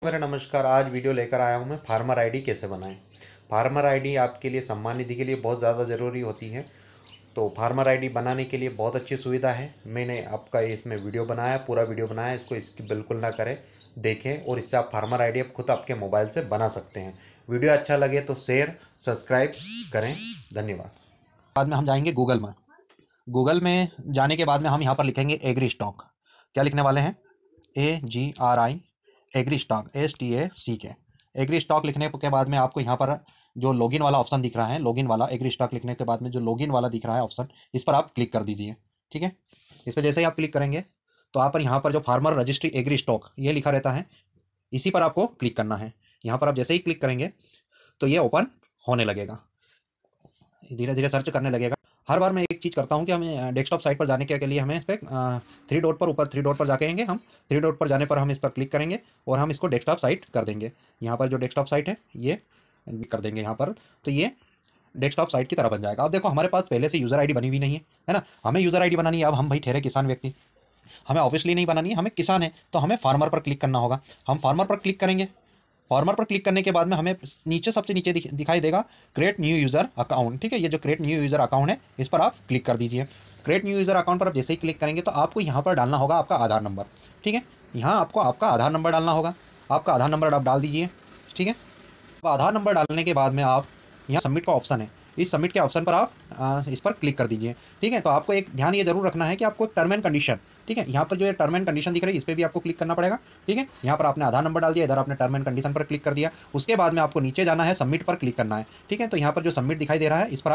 मेरा नमस्कार। आज वीडियो लेकर आया हूँ मैं फार्मर आईडी कैसे बनाएं। फार्मर आईडी आपके लिए सम्मान निधि के लिए बहुत ज़्यादा ज़रूरी होती है। तो फार्मर आईडी बनाने के लिए बहुत अच्छी सुविधा है। मैंने आपका इसमें वीडियो बनाया, पूरा वीडियो बनाया, इसको स्किप बिल्कुल ना करें, देखें और इससे आप फार्मर आईडी आप खुद आपके मोबाइल से बना सकते हैं। वीडियो अच्छा लगे तो शेयर सब्सक्राइब करें। धन्यवाद। बाद में हम जाएंगे गूगल में। गूगल में जाने के बाद में हम यहाँ पर लिखेंगे एग्री स्टॉक। क्या लिखने वाले हैं? AGRI agri stock, STACK। Agri stock लिखने के बाद में आपको यहाँ पर जो लॉगिन वाला ऑप्शन दिख रहा है, लॉगिन वाला एग्री स्टॉक लिखने के बाद में जो लॉगिन वाला दिख रहा है ऑप्शन, इस पर आप क्लिक कर दीजिए। ठीक है, इस पर जैसे ही आप क्लिक करेंगे तो आप यहाँ पर जो फार्मर रजिस्ट्री एग्री स्टॉक ये लिखा रहता है, इसी पर आपको क्लिक करना है। यहाँ पर आप जैसे ही क्लिक करेंगे तो ये ओपन होने लगेगा, धीरे धीरे सर्च करने लगेगा। हर बार मैं एक चीज़ करता हूँ कि हमें डेस्कटॉप साइट पर जाने के लिए हमें इस पर थ्री डॉट पर, ऊपर थ्री डॉट पर जाएंगे। हम थ्री डॉट पर जाने पर हम इस पर क्लिक करेंगे और हम इसको डेस्कटॉप साइट कर देंगे। यहाँ पर जो डेस्कटॉप साइट है ये कर देंगे यहाँ पर, तो ये डेस्कटॉप साइट की तरह बन जाएगा। अब देखो हमारे पास पहले से यूज़र आईडी बनी हुई नहीं है ना, हमें यूज़र आईडी बनानी है। अब हम भाई ठहरे किसान व्यक्ति, हमें ऑब्वियसली नहीं बनानी है, हमें किसान है तो हमें फार्मर पर क्लिक करना होगा। हम फार्मर पर क्लिक करेंगे। फार्मर पर क्लिक करने के बाद में हमें नीचे सबसे नीचे दिखाई देगा क्रिएट न्यू यूज़र अकाउंट। ठीक है, ये जो क्रिएट न्यू यूज़र अकाउंट है इस पर आप क्लिक कर दीजिए। क्रिएट न्यू यूज़र अकाउंट पर आप जैसे ही क्लिक करेंगे तो आपको यहाँ पर डालना होगा आपका आधार नंबर। ठीक है, यहाँ आपको आपका आधार नंबर डालना होगा। आपका आधार नंबर आप डाल दीजिए। ठीक है, अब आधार नंबर डालने के बाद में आप यहाँ सबमिट का ऑप्शन है, इस सबमिट के ऑप्शन पर आप इस पर क्लिक कर दीजिए। ठीक है, तो आपको एक ध्यान ये जरूर रखना है कि आपको टर्म एंड कंडीशन, ठीक है, यहाँ पर जो ये टर्म एंड कंडीशन दिख रही है इस पर भी आपको क्लिक करना पड़ेगा। ठीक है, यहाँ पर आपने आधार नंबर डाल दिया, इधर आपने टर्म एंड कंडीशन पर क्लिक कर दिया। उसके बाद में आपको नीचे जाना है, सबमिट पर क्लिक करना है। ठीक है, तो यहाँ पर जो सबमिट दिखाई दे रहा है इस पर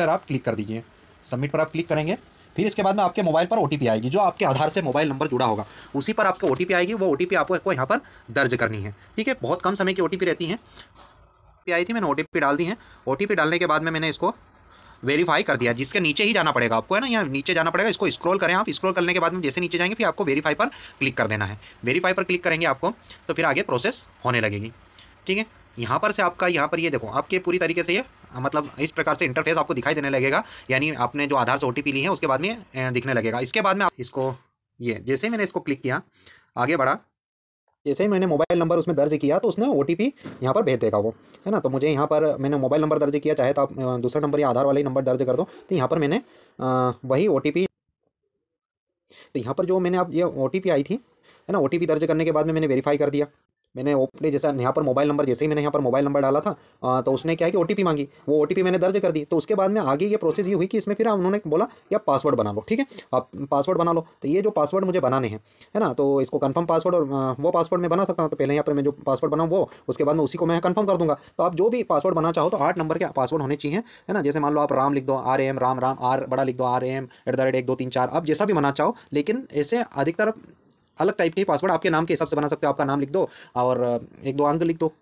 आप क्लिक कर दीजिए। सबमिट पर आप क्लिक करेंगे, फिर इसके बाद में आपके मोबाइल पर OTP आएगी, जो आपके आधार से मोबाइल नंबर जुड़ा होगा उसी पर आपको OTP आएगी। वो OTP आपको यहाँ पर दर्ज करनी है। ठीक है, बहुत कम समय की OTP रहती है। आई थी, मैंने OTP डाल दी है। OTP डालने के बाद में मैंने इसको वेरीफाई कर दिया, जिसके नीचे ही जाना पड़ेगा आपको, है ना, यहाँ नीचे जाना पड़ेगा। इसको स्क्रॉल करें आप, स्क्रॉल करने के बाद में जैसे नीचे जाएंगे फिर आपको वेरीफाई पर क्लिक कर देना है। वेरीफाई पर क्लिक करेंगे आपको तो फिर आगे प्रोसेस होने लगेगी। ठीक है, यहाँ पर से आपका यहाँ पर ये देखो आपके पूरी तरीके से ये मतलब इस प्रकार से इंटरफेस आपको दिखाई देने लगेगा, यानी आपने जो आधार से OTP ली है उसके बाद में दिखने लगेगा। इसके बाद में आप इसको ये जैसे ही मैंने इसको क्लिक किया, आगे बढ़ा, जैसे ही मैंने मोबाइल नंबर उसमें दर्ज किया तो उसने OTP यहाँ पर भेज देगा वो, है ना। तो मुझे यहाँ पर मैंने मोबाइल नंबर दर्ज किया, चाहे तो आप दूसरा नंबर या आधार वाला ही नंबर दर्ज कर दो। तो यहाँ पर मैंने वही OTP, तो यहाँ पर जो मैंने अब ये OTP आई थी, है ना, OTP दर्ज करने के बाद में मैंने वेरीफाई कर दिया। मैंने ओपने जैसा यहाँ पर मोबाइल नंबर, जैसे ही मैंने यहाँ पर मोबाइल नंबर डाला था तो उसने क्या है कि OTP मांगी, वो OTP मैंने दर्ज कर दी। तो उसके बाद में आगे ये प्रोसेस ये हुई कि इसमें फिर उन्होंने बोला कि आप पासवर्ड बना लो। ठीक है, आप पासवर्ड बना लो। तो ये जो पासवर्ड मुझे बनाने हैं, है ना, तो इसको कंफर्म पासवर्ड और वो पासवर्ड मैं बना सकता हूँ। तो पहले यहाँ पर मैं जो पासवर्ड बनाऊँ वो, उसके बाद में उसी को मैं कंफर्म कर दूँगा। तो आप जो भी पासवर्ड बनाना चाहो तो 8 नंबर के पासवर्ड होने चाहिए, है ना। जैसे मान लो आप राम लिख दो, RM राम राम, R बड़ा लिख दो, RM@1 2 3 4, आप जैसा भी बनाना चाहो। लेकिन ऐसे अधिकतर अलग टाइप के ही पासवर्ड आपके नाम के हिसाब से बना सकते हो। आपका नाम लिख दो और 1 2 अंक लिख दो।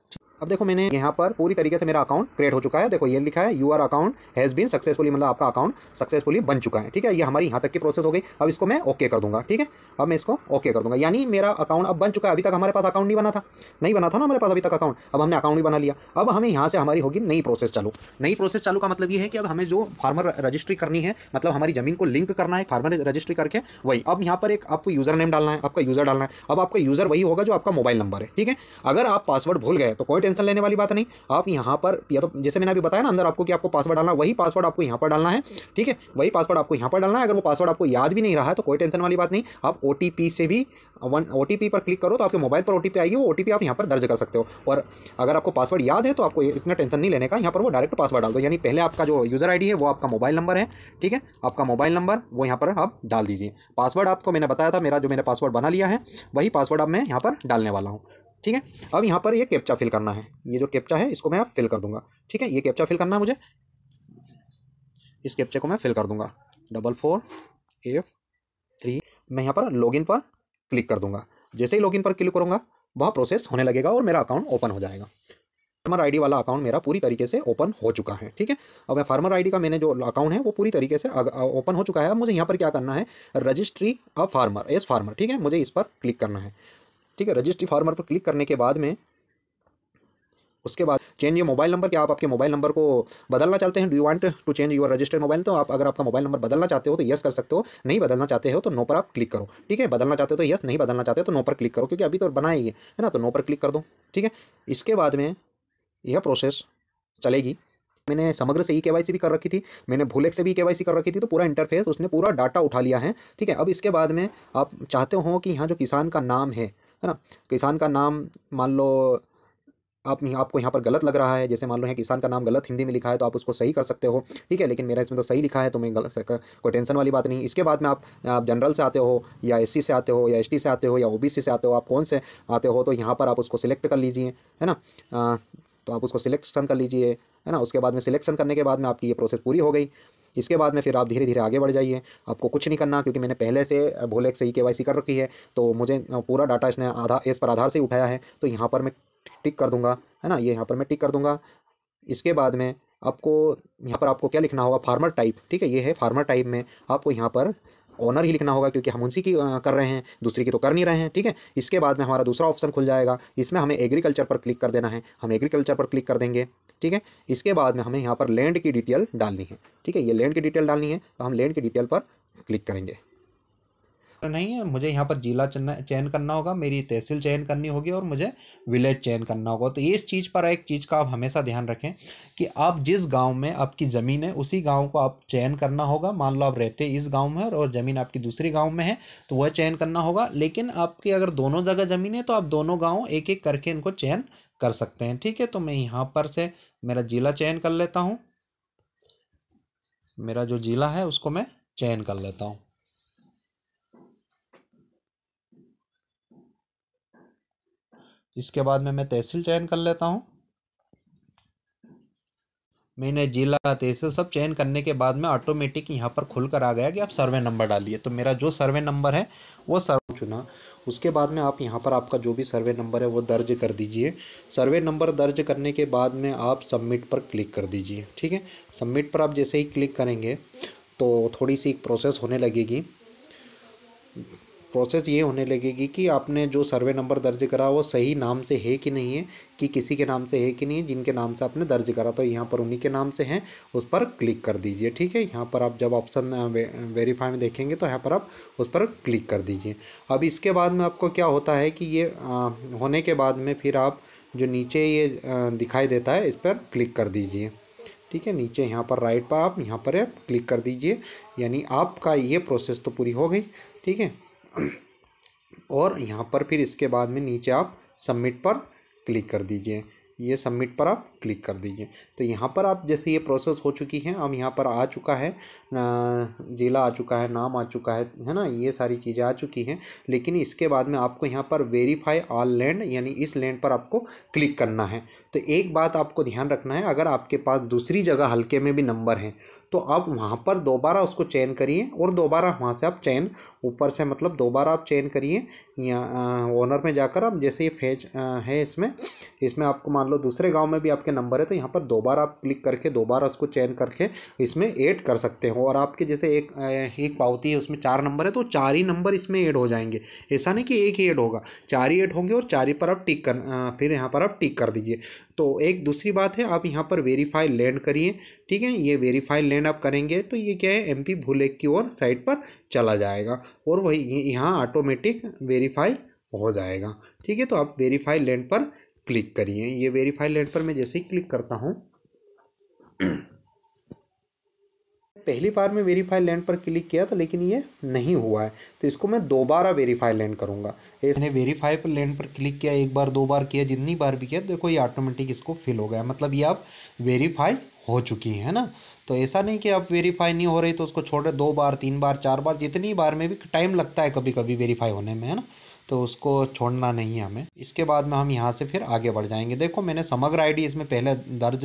अब देखो मैंने यहाँ पर पूरी तरीके से मेरा अकाउंट क्रिएट हो चुका है। देखो ये लिखा है your account has been successfully, मतलब आपका अकाउंट सक्सेसफुली बन चुका है। ठीक है, ये हमारी यहाँ तक की प्रोसेस हो गई। अब इसको मैं ओके कर दूंगा। ठीक है, अब मैं इसको ओके कर दूंगा, यानी मेरा अकाउंट अब बन चुका है। अभी तक हमारे पास अकाउंट नहीं बना था, ना हमारे पास अभी तक अकाउंट। अब हमने अकाउंट भी बना लिया। अब हमें यहाँ से हमारी होगी नई प्रोसेस चालू। नई प्रोसेस चालू का मतलब ये है कि अब हमें जो फार्मर रजिस्ट्री करनी है, मतलब हमारी जमीन को लिंक करना है फार्मर रजिस्ट्री करके, वही। अब यहाँ पर एक आपको यूज़र नेम डालना है, आपका यूज़र डालना है। अब आपका यूज़र वही होगा जो आपका मोबाइल नंबर है। ठीक है, अगर आप पासवर्ड भूल गए तो कोई टेंशन लेने वाली बात नहीं। आप यहाँ पर या तो जैसे मैंने अभी बताया ना अंदर आपको कि आपको पासवर्ड डालना है, वही पासवर्ड आपको यहाँ पर डालना है। ठीक है, वही पासवर्ड आपको यहाँ पर डालना है। अगर वो पासवर्ड आपको याद भी नहीं रहा है तो कोई टेंशन वाली बात नहीं। आप OTP से भी OTP पर क्लिक करो तो आपके मोबाइल पर OTP आएगी, वो OTP आप यहाँ पर दर्ज कर सकते हो। और अगर आपको पासवर्ड याद है तो आपको इतना टेंशन नहीं लेने का, यहाँ पर वो डायरेक्ट पासवर्ड डाल दो। यानी पहले आपका जो यूज़र ID है वो आपका मोबाइल नंबर है। ठीक है, आपका मोबाइल नंबर वो यहाँ पर आप डाल दीजिए। पासवर्ड आपको मैंने बताया था, मेरा जो मैंने पासवर्ड बना लिया है वही पासवर्ड अब मैं यहाँ पर डालने वाला हूँ। ठीक है, अब यहाँ पर ये कैप्चा फिल करना है। ये जो कैप्चा है इसको मैं अब फिल कर दूंगा। ठीक है, ये कैप्चा फिल करना है मुझे, इस कैप्चे को मैं फिल कर दूंगा 44F3। मैं यहाँ पर लॉगिन पर क्लिक कर दूंगा। जैसे ही लॉगिन पर क्लिक करूँगा वह प्रोसेस होने लगेगा और मेरा अकाउंट ओपन हो जाएगा। फार्मर आईडी वाला अकाउंट मेरा पूरी तरीके से ओपन हो चुका है। ठीक है, अब मैं फार्मर आईडी का मैंने जो अकाउंट है वो पूरी तरीके से ओपन हो चुका है। अब मुझे यहाँ पर क्या करना है, registry of farmer as farmer. ठीक है, मुझे इस पर क्लिक करना है। ठीक है, रजिस्ट्री फार्मर पर क्लिक करने के बाद में उसके बाद चेंज ये मोबाइल नंबर, क्या आप आपके मोबाइल नंबर को बदलना चाहते हैं? Do you want to change your registered mobile? तो आप अगर आपका मोबाइल नंबर बदलना चाहते हो तो यस कर सकते हो, नहीं बदलना चाहते हो तो नो पर आप क्लिक करो। ठीक है, बदलना चाहते हो तो यस, नहीं बदलना चाहते हो तो नो पर क्लिक करो, क्योंकि अभी तो बनाया ही है ना, तो नो पर क्लिक कर दो। ठीक है, इसके बाद में यह प्रोसेस चलेगी। मैंने समग्र से ई-केवाईसी भी कर रखी थी, मैंने भूलेक से भी ई-केवाईसी कर रखी थी, तो पूरा इंटरफेस उसने पूरा डाटा उठा लिया है। ठीक है, अब इसके बाद में आप चाहते हो कि यहाँ जो किसान का नाम है ना, किसान का नाम मान लो आपको यहाँ पर गलत लग रहा है, जैसे मान लो है किसान का नाम गलत हिंदी में लिखा है तो आप उसको सही कर सकते हो। ठीक है, लेकिन मेरा इसमें तो सही लिखा है तो मैं गलत कोई टेंशन वाली बात नहीं। इसके बाद में आप जनरल से आते हो या एससी से आते हो या एसटी से आते हो या ओबीसी से आते हो, आप कौन से आते हो तो यहाँ पर आप उसको सिलेक्ट कर लीजिए, है ना। तो आप उसको सिलेक्शन कर लीजिए, है ना। उसके बाद में सिलेक्शन करने के बाद में आपकी ये प्रोसेस पूरी हो गई। इसके बाद में फिर आप धीरे धीरे आगे बढ़ जाइए, आपको कुछ नहीं करना, क्योंकि मैंने पहले से भोलेक से ई-केवाईसी कर रखी है, तो मुझे पूरा डाटा इसने आधार से उठाया है। तो यहाँ पर मैं टिक कर दूंगा, है ना, ये यहाँ पर मैं टिक कर दूंगा। इसके बाद में आपको यहाँ पर आपको क्या लिखना होगा, फार्मर टाइप। ठीक है, ये है फार्मर टाइप में आपको यहाँ पर ऑनर ही लिखना होगा, क्योंकि हम उसी की कर रहे हैं, दूसरी की तो कर नहीं रहे हैं। ठीक है, इसके बाद में हमारा दूसरा ऑप्शन खुल जाएगा, इसमें हमें एग्रीकल्चर पर क्लिक कर देना है, हम एग्रीकल्चर पर क्लिक कर देंगे। ठीक है, इसके बाद में हमें यहाँ पर लैंड की डिटेल डालनी है। ठीक है, ये लैंड की डिटेल डालनी है, तो हम लैंड की डिटेल पर क्लिक करेंगे। नहीं है, मुझे यहाँ पर जिला चयन करना होगा, मेरी तहसील चयन करनी होगी और मुझे विलेज चयन करना होगा। तो इस चीज़ पर एक चीज़ का आप हमेशा ध्यान रखें कि आप जिस गांव में आपकी ज़मीन है उसी गांव को आप चयन करना होगा। मान लो आप रहते इस गांव में और ज़मीन आपकी दूसरी गांव में है तो वह चयन करना होगा। लेकिन आपकी अगर दोनों जगह ज़मीन है तो आप दोनों गाँव एक एक करके इनको चयन कर सकते हैं। ठीक है, तो मैं यहाँ पर से मेरा जिला चयन कर लेता हूँ, मेरा जो जिला है उसको मैं चयन कर लेता हूँ। इसके बाद में मैं तहसील चयन कर लेता हूँ। मैंने जिला तहसील सब चयन करने के बाद में ऑटोमेटिक यहाँ पर खुल कर आ गया कि आप सर्वे नंबर डालिए। तो मेरा जो सर्वे नंबर है वो सर्वे चुना। उसके बाद में आप यहाँ पर आपका जो भी सर्वे नंबर है वो दर्ज कर दीजिए। सर्वे नंबर दर्ज करने के बाद में आप सबमिट पर क्लिक कर दीजिए। ठीक है, सबमिट पर आप जैसे ही क्लिक करेंगे तो थोड़ी सी एक प्रोसेस होने लगेगी। प्रोसेस ये होने लगेगी कि आपने जो सर्वे नंबर दर्ज करा वो सही नाम से है कि नहीं है, कि किसी के नाम से है कि नहीं है, जिनके नाम से आपने दर्ज करा तो यहाँ पर उन्हीं के नाम से हैं, उस पर क्लिक कर दीजिए। ठीक है, यहाँ पर आप जब ऑप्शन वेरीफाई में देखेंगे तो यहाँ पर आप उस पर क्लिक कर दीजिए। अब इसके बाद में आपको क्या होता है कि ये होने के बाद में फिर आप जो नीचे ये दिखाई देता है इस पर क्लिक कर दीजिए। ठीक है, नीचे यहाँ पर राइट पर आप यहाँ पर क्लिक कर दीजिए, यानी आपका ये प्रोसेस तो पूरी हो गई। ठीक है, और यहाँ पर फिर इसके बाद में नीचे आप सबमिट पर क्लिक कर दीजिए, ये सबमिट पर आप क्लिक कर दीजिए। तो यहाँ पर आप जैसे ये प्रोसेस हो चुकी है, अब यहाँ पर आ चुका है जिला आ चुका है, नाम आ चुका है ना, ये सारी चीज़ें आ चुकी हैं। लेकिन इसके बाद में आपको यहाँ पर वेरीफाई ऑल लैंड, यानी इस लैंड पर आपको क्लिक करना है। तो एक बात आपको ध्यान रखना है, अगर आपके पास दूसरी जगह हल्के में भी नंबर है तो आप वहाँ पर दोबारा उसको चयन करिए और दोबारा वहाँ से आप चयन ऊपर से मतलब दोबारा आप चयन करिए, या ओनर में जाकर आप जैसे ये फेज है इसमें आपको मान लो दूसरे गांव में भी आपके नंबर है तो यहाँ पर दोबारा आप क्लिक करके दोबारा उसको चयन करके इसमें ऐड कर सकते हो। और आपके जैसे एक पावती है उसमें 4 नंबर है तो 4 ही नंबर इसमें ऐड हो जाएंगे, ऐसा नहीं कि एक ही ऐड होगा, 4 ही ऐड होंगे और 4 ही पर आप टिक कर फिर यहाँ पर आप टिक कर दीजिए। तो एक दूसरी बात है, आप यहाँ पर वेरीफाई लैंड करिए। ठीक है, ये वेरीफाई लैंड आप करेंगे तो ये क्या है, एमपी भूलेक की ओर साइड पर चला जाएगा और वही यहाँ ऑटोमेटिक वेरीफाई हो जाएगा। ठीक है, तो आप वेरीफाई लैंड पर क्लिक करिए। ये वेरीफाई लैंड पर मैं जैसे ही क्लिक करता हूँ, पहली बार में वेरीफाई लैंड पर क्लिक किया था लेकिन ये नहीं हुआ है, तो इसको मैं दोबारा वेरीफाई लैंड करूँगा। मैंने वेरीफाई पर लैंड पर क्लिक किया, एक बार 2 बार किया, जितनी बार भी किया देखो ये ऑटोमेटिक इसको फिल हो गया, मतलब ये आप वेरीफाई हो चुकी है ना। तो ऐसा नहीं कि आप वेरीफाई नहीं हो रही तो उसको छोड़ रहे, 2 बार 3 बार 4 बार जितनी बार में भी टाइम लगता है कभी कभी वेरीफाई होने में, है ना, तो उसको छोड़ना नहीं है हमें। इसके बाद में हम यहाँ से फिर आगे बढ़ जाएंगे। देखो मैंने समग्र आईडी इसमें पहले दर्ज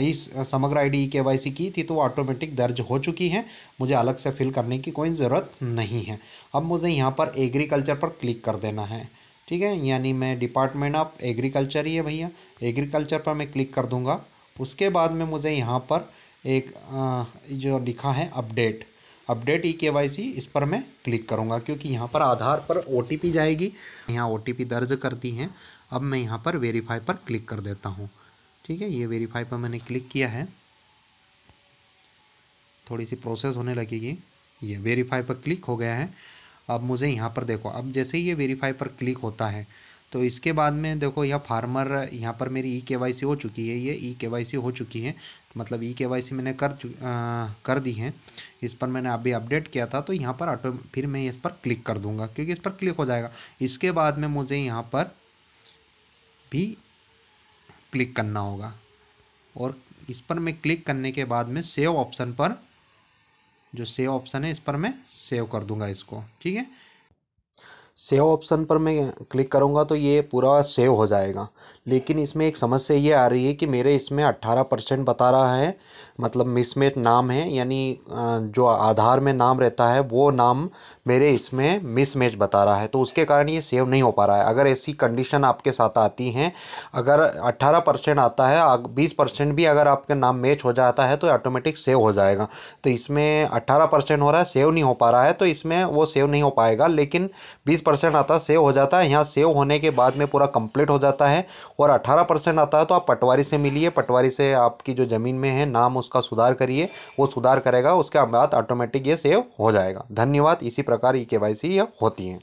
इस समग्र आईडी केवाईसी की थी तो वो ऑटोमेटिक दर्ज हो चुकी है, मुझे अलग से फिल करने की कोई ज़रूरत नहीं है। अब मुझे यहाँ पर एग्रीकल्चर पर क्लिक कर देना है। ठीक है, यानी मैं डिपार्टमेंट ऑफ एग्रीकल्चर ही है भैया, एग्रीकल्चर पर मैं क्लिक कर दूँगा। उसके बाद में मुझे यहाँ पर एक जो लिखा है अपडेट, अपडेट ई-केवाईसी इस पर मैं क्लिक करूँगा, क्योंकि यहाँ पर आधार पर OTP जाएगी। यहाँ OTP दर्ज कर दी है। अब मैं यहाँ पर वेरीफाई पर क्लिक कर देता हूँ। ठीक है, ये वेरीफाई पर मैंने क्लिक किया है। थोड़ी सी प्रोसेस होने लगेगी। ये वेरीफाई पर क्लिक हो गया है। अब मुझे यहाँ पर देखो, अब जैसे ही ये वेरीफाई पर क्लिक होता है तो इसके बाद में देखो यह फार्मर, यहाँ पर मेरी ई-केवाईसी हो चुकी है। ये ई-केवाईसी हो चुकी है, मतलब ई-केवाईसी मैंने कर दी है। इस पर मैंने अभी अपडेट किया था, तो यहाँ पर फिर मैं इस पर क्लिक कर दूँगा, क्योंकि इस पर क्लिक हो जाएगा। इसके बाद में मुझे यहाँ पर भी क्लिक करना होगा, और इस पर मैं क्लिक करने के बाद में सेव ऑप्शन पर, जो सेव ऑप्शन है इस पर मैं सेव कर दूंगा इसको। ठीक है, सेव ऑप्शन पर मैं क्लिक करूंगा तो ये पूरा सेव हो जाएगा। लेकिन इसमें एक समस्या ये आ रही है कि मेरे इसमें 18% बता रहा है, मतलब मिसमैच नाम है, यानी जो आधार में नाम रहता है वो नाम मेरे इसमें मिसमैच बता रहा है, तो उसके कारण ये सेव नहीं हो पा रहा है। अगर ऐसी कंडीशन आपके साथ आती हैं, अगर 18% आता है, 20% भी अगर आपका नाम मैच हो जाता है तो ऑटोमेटिक सेव हो जाएगा। तो इसमें 18% हो रहा है, सेव नहीं हो पा रहा है, तो इसमें वो सेव नहीं हो पाएगा। लेकिन 20% आता है, सेव हो जाता है। यहाँ सेव होने के बाद में पूरा कंप्लीट हो जाता है। और 18% आता है तो आप पटवारी से मिलिए, पटवारी से आपकी जो ज़मीन में है नाम उसका सुधार करिए, वो सुधार करेगा, उसके बाद ऑटोमेटिक ये सेव हो जाएगा। धन्यवाद। इसी प्रकार ई-केवाईसी होती है।